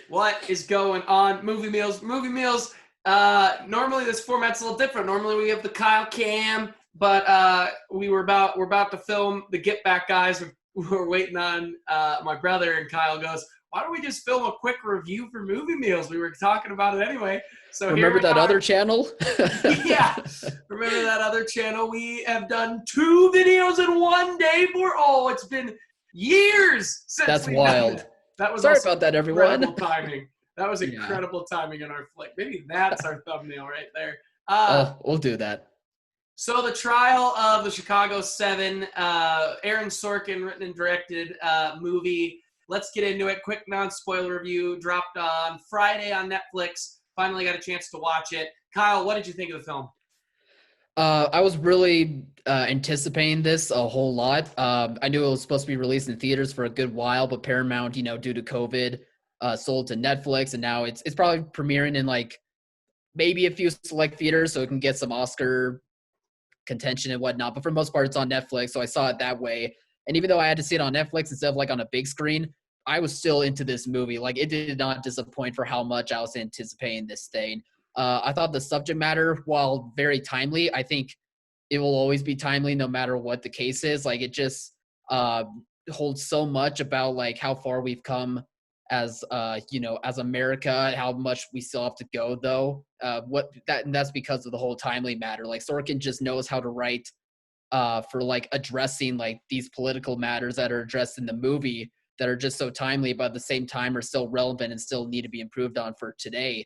What is going on? Movie meals. Movie meals. Normally this format's a little different. Normally we have the Kyle Cam, but we're about to film the Get Back guys. We're waiting on my brother, and Kyle goes, "Why don't we just film a quick review for movie meals? We were talking about it anyway." So here Remember we that other are. channel? Yeah, remember that other channel? We have done 2 videos in one day for it's been years since That's we've done wild. that. That was Sorry also about that, everyone. incredible timing. That was Yeah. incredible timing in our flick. Maybe that's our thumbnail right there. Uh, Oh, we'll do that. so the trial of the Chicago Seven, Aaron Sorkin written and directed movie. Let's get into it. Quick non-spoiler review. Dropped on Friday on Netflix. Finally got a chance to watch it. Kyle, what did you think of the film? I was really anticipating this a whole lot. I knew it was supposed to be released in theaters for a good while, but Paramount, due to COVID, sold to Netflix, and now it's probably premiering in like maybe a few select theaters, so it can get some Oscar contention and whatnot. But for the most part, it's on Netflix, so I saw it that way. And even though I had to see it on Netflix instead of like on a big screen, I was still into this movie. Like it did not disappoint for how much I was anticipating this thing. I thought the subject matter, while very timely, I think it will always be timely no matter what the case is. Like it just uh, holds so much about like how far we've come as as America, how much we still have to go though. And that's because of the whole timely matter. Like Sorkin just knows how to write for like addressing like these political matters that are addressed in the movie that are just so timely, but at the same time are still relevant and still need to be improved on for today.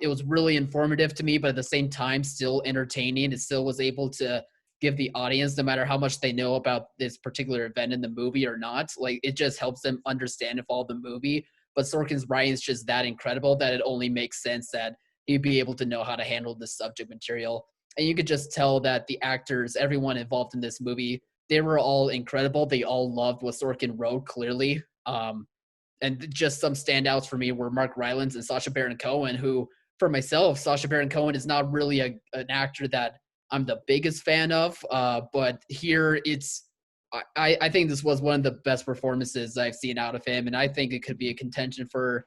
It was really informative to me, but at the same time, still entertaining. It still was able to give the audience, no matter how much they know about this particular event in the movie or not, like it just helps them understand and follow the movie. But Sorkin's writing is just that incredible that it only makes sense that he'd be able to know how to handle this subject material. And you could just tell that the actors, everyone involved in this movie, they were all incredible. They all loved what Sorkin wrote, clearly. And just some standouts for me were Mark Rylance and Sacha Baron Cohen, who, for myself, Sacha Baron Cohen is not really an actor that I'm the biggest fan of. But here I think this was one of the best performances I've seen out of him. And I think it could be a contention for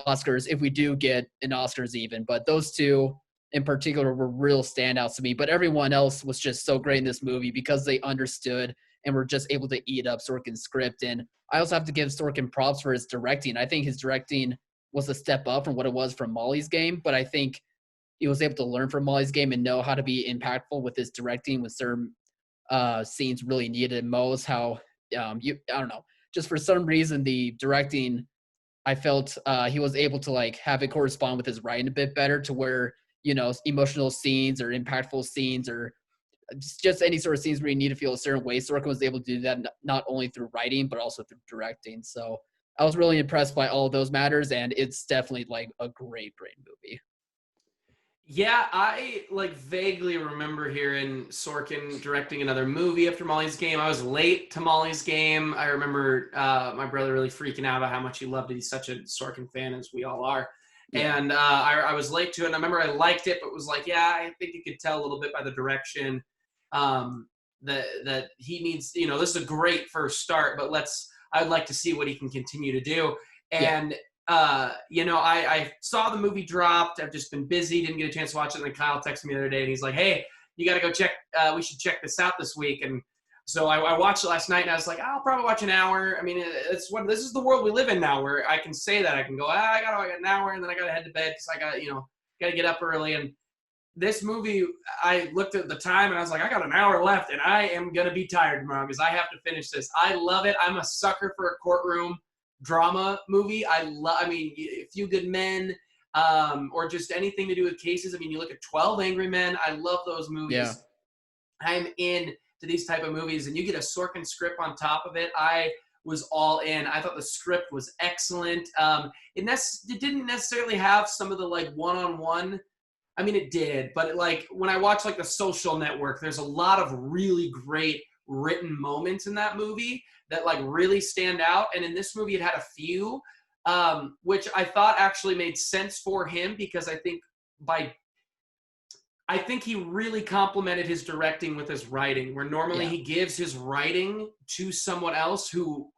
Oscars if we do get an Oscars even. But those two in particular were real standouts to me. But everyone else was just so great in this movie because they understood and were just able to eat up Sorkin's script. And I also have to give Sorkin props for his directing. I think his directing was a step up from what it was from Molly's Game, but I think he was able to learn from Molly's Game and know how to be impactful with his directing with certain scenes really needed most. How I don't know, just for some reason the directing, I felt he was able to like have it correspond with his writing a bit better to where emotional scenes or impactful scenes or just any sort of scenes where you need to feel a certain way. Sorkin was able to do that not only through writing but also through directing. So I was really impressed by all of those matters, and it's definitely like a great movie. Yeah, I like vaguely remember hearing Sorkin directing another movie after Molly's Game. I was late to Molly's Game. I remember my brother really freaking out about how much he loved it. He's such a Sorkin fan, as we all are. Yeah, And I was late to it. And I remember I liked it, but was like, yeah, I think you could tell a little bit by the direction that he needs. This is a great first start, but I'd like to see what he can continue to do. yeah. And I saw the movie dropped. I've just been busy, didn't get a chance to watch it. And then Kyle texted me the other day and he's like, hey, you got to go check, we should check this out this week. And so I watched it last night and I was like, I'll probably watch an hour. I mean, this is the world we live in now where I can say that. I can go, I got an hour and then I got to head to bed because I got to get up early. And this movie, I looked at the time and I was like, I got an hour left and I am going to be tired tomorrow because I have to finish this. I love it. I'm a sucker for a courtroom drama movie. I mean, A Few Good Men, or just anything to do with cases. I mean, you look at 12 Angry Men. I love those Yeah. movies. I'm in to these type of movies, and you get a Sorkin script on top of it. I was all in. I thought the script was excellent. It didn't necessarily have some of the like one-on-one. I mean, it did, but when I watch like The Social Network, there's a lot of really great written moments in that movie that like really stand out. And in this movie, it had a few, which I thought actually made sense for him because I think he really complemented his directing with his writing, where normally Yeah. he gives his writing to someone else who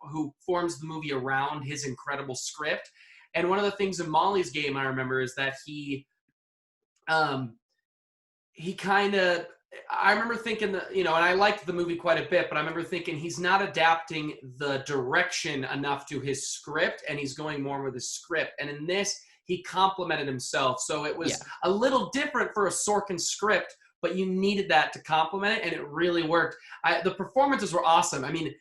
forms the movie around his incredible script. And one of the things in Molly's Game I remember is that he kind of, I remember thinking that, and I liked the movie quite a bit, but I remember thinking he's not adapting the direction enough to his script, and he's going more with his script. And in this, he complemented himself. So it was a little different for a Sorkin script, but you needed that to complement it, and it really worked. The performances were awesome. I mean,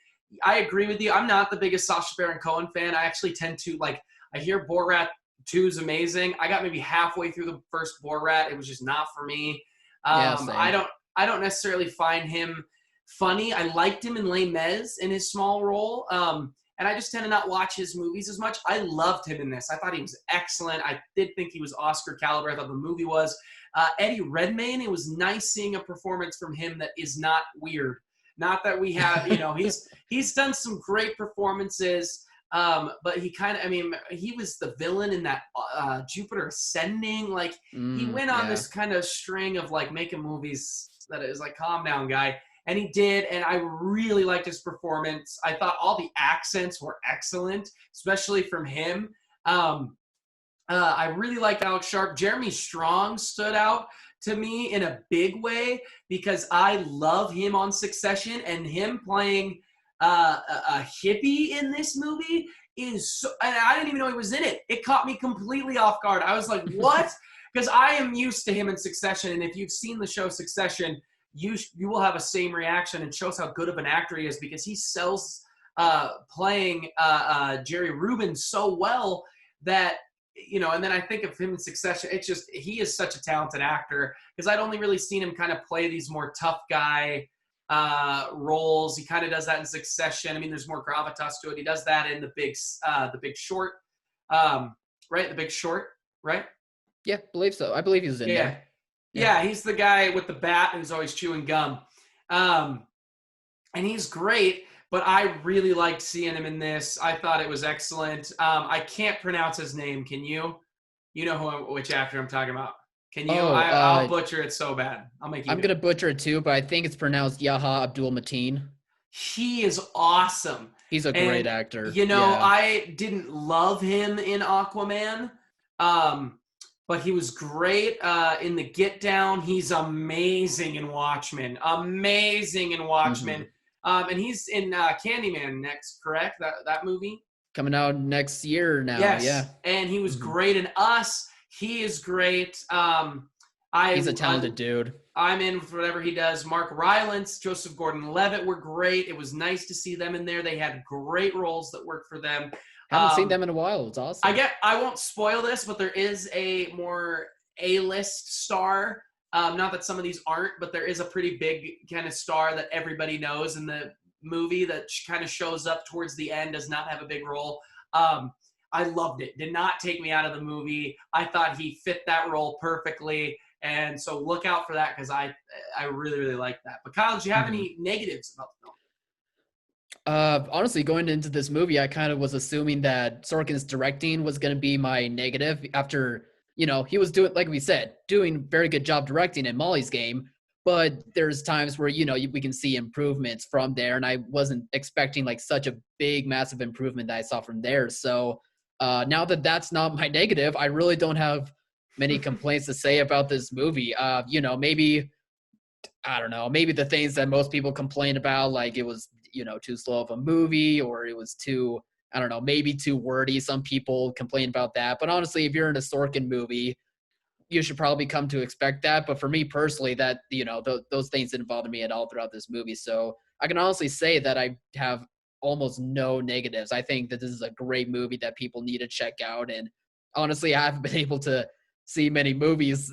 I agree with you. I'm not the biggest Sacha Baron Cohen fan. I actually tend to, I hear Borat 2 is amazing. I got maybe halfway through the first Borat. It was just not for me. I don't necessarily find him funny. I liked him in Les Mis in his small role. And I just tend to not watch his movies as much. I loved him in this. I thought he was excellent. I did think he was Oscar caliber. I thought the movie was. Eddie Redmayne, it was nice seeing a performance from him that is not weird. Not that we have, he's done some great performances. But he was the villain in that Jupiter Ascending. He went on this kind of string of making movies that is calm down, guy. And he did, and I really liked his performance. I thought all the accents were excellent, especially from him. I really liked Alex Sharp. Jeremy Strong stood out to me in a big way because I love him on Succession, and him playing a hippie in this movie is so, and I didn't even know he was in it. It caught me completely off guard. I was like, what? Because I am used to him in Succession, and if you've seen the show Succession, you will have a same reaction, and shows how good of an actor he is because he sells playing Jerry Rubin so well that, and then I think of him in Succession, he is such a talented actor because I'd only really seen him kind of play these more tough guy roles. He kind of does that in Succession. I mean, there's more gravitas to it. He does that in The Big Short, right? The Big Short, right? Yeah, believe so. I believe he was in there. Yeah, he's the guy with the bat who's always chewing gum. And he's great, but I really liked seeing him in this. I thought it was excellent. I can't pronounce his name. Can you? You know which actor I'm talking about. Can you? I'll butcher it so bad. I'm going to butcher it too, but I think it's pronounced Yaha Abdul-Mateen. He is awesome. He's a great actor. I didn't love him in Aquaman. But he was great in The Get Down. He's amazing in Watchmen. Mm-hmm. And he's in Candyman next, correct? That movie? Coming out next year now. Yes. Yeah. And he was great in Us. He is great. He's a talented dude. I'm in for whatever he does. Mark Rylance, Joseph Gordon-Levitt were great. It was nice to see them in there. They had great roles that worked for them. Haven't seen them in a while. It's awesome. I won't spoil this, but there is a more A-list star. Not that some of these aren't, but there is a pretty big kind of star that everybody knows in the movie that kind of shows up towards the end, does not have a big role. I loved it. Did not take me out of the movie. I thought he fit that role perfectly. And so look out for that because I really, really like that. But Kyle, did you have any negatives about the film? Honestly, going into this movie, I kind of was assuming that Sorkin's directing was going to be my negative after, he was doing, like we said, doing very good job directing in Molly's Game, but there's times where, we can see improvements from there. And I wasn't expecting such a big, massive improvement that I saw from there. So now that that's not my negative, I really don't have many complaints to say about this movie. Maybe, I don't know, maybe the things that most people complain about, it was, too slow of a movie, or it was too, I don't know, maybe too wordy. Some people complain about that. But honestly, if you're in a Sorkin movie, you should probably come to expect that. But for me personally, that, those things didn't bother me at all throughout this movie. So I can honestly say that I have almost no negatives. I think that this is a great movie that people need to check out. And honestly, I haven't been able to see many movies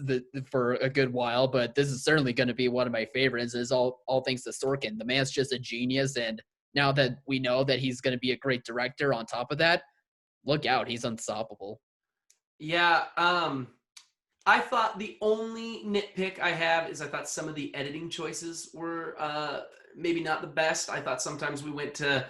for a good while, but this is certainly going to be one of my favorites. Is all thanks to Sorkin. The man's just a genius, and now that we know that he's going to be a great director on top of that, look out, he's unstoppable. Yeah, I thought the only nitpick I have is I thought some of the editing choices were maybe not the best. I thought sometimes we went to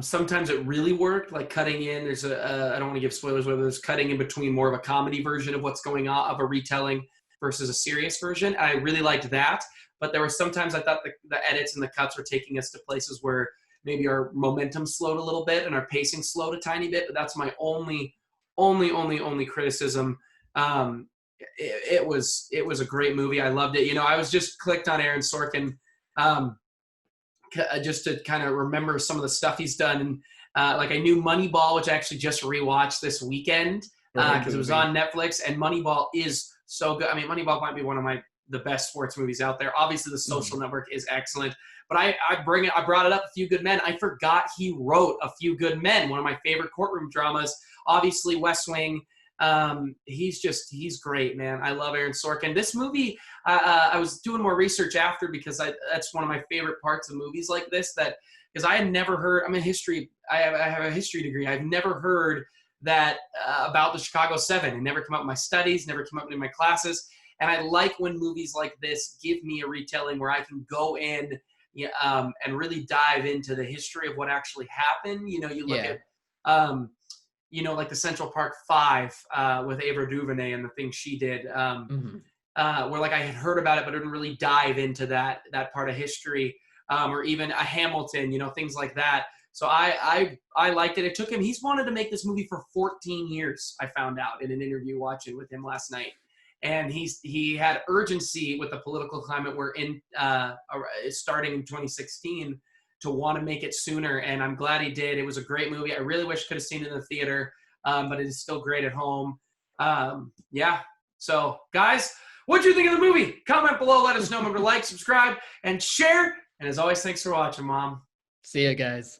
sometimes it really worked, like cutting in. There's I don't want to give spoilers, whether there's cutting in between more of a comedy version of what's going on, of a retelling versus a serious version. I really liked that. But there were sometimes I thought the edits and the cuts were taking us to places where maybe our momentum slowed a little bit and our pacing slowed a tiny bit. But that's my only only criticism. It was a great movie. I loved it. I was just clicked on Aaron Sorkin just to kind of remember some of the stuff he's done. And like I knew Moneyball, which I actually just rewatched this weekend because it was on Netflix. And Moneyball is so good. I mean, Moneyball might be one of the best sports movies out there. Obviously, The Social Network is excellent. But I brought it up, A Few Good Men. I forgot he wrote A Few Good Men, one of my favorite courtroom dramas. Obviously, West Wing. He's great, man. I love Aaron Sorkin. This movie, I was doing more research after because that's one of my favorite parts of movies like this. Because I had never heard. I have a history degree. I've never heard that about the Chicago 7. It never came up in my studies. Never came up in my classes. And I like when movies like this give me a retelling where I can go in. And really dive into the history of what actually happened. You look at, like the Central Park Five with Ava DuVernay and the things she did, where like I had heard about it, but I didn't really dive into that part of history, or even a Hamilton, things like that. So I liked it. It took him. He's wanted to make this movie for 14 years. I found out in an interview watching with him last night. And he had urgency with the political climate we're in, starting in 2016, to want to make it sooner. And I'm glad he did. It was a great movie. I really wish I could have seen it in the theater, but it is still great at home. Yeah. So, guys, what do you think of the movie? Comment below. Let us know. Remember to like, subscribe, and share. And as always, thanks for watching, Mom. See ya, guys.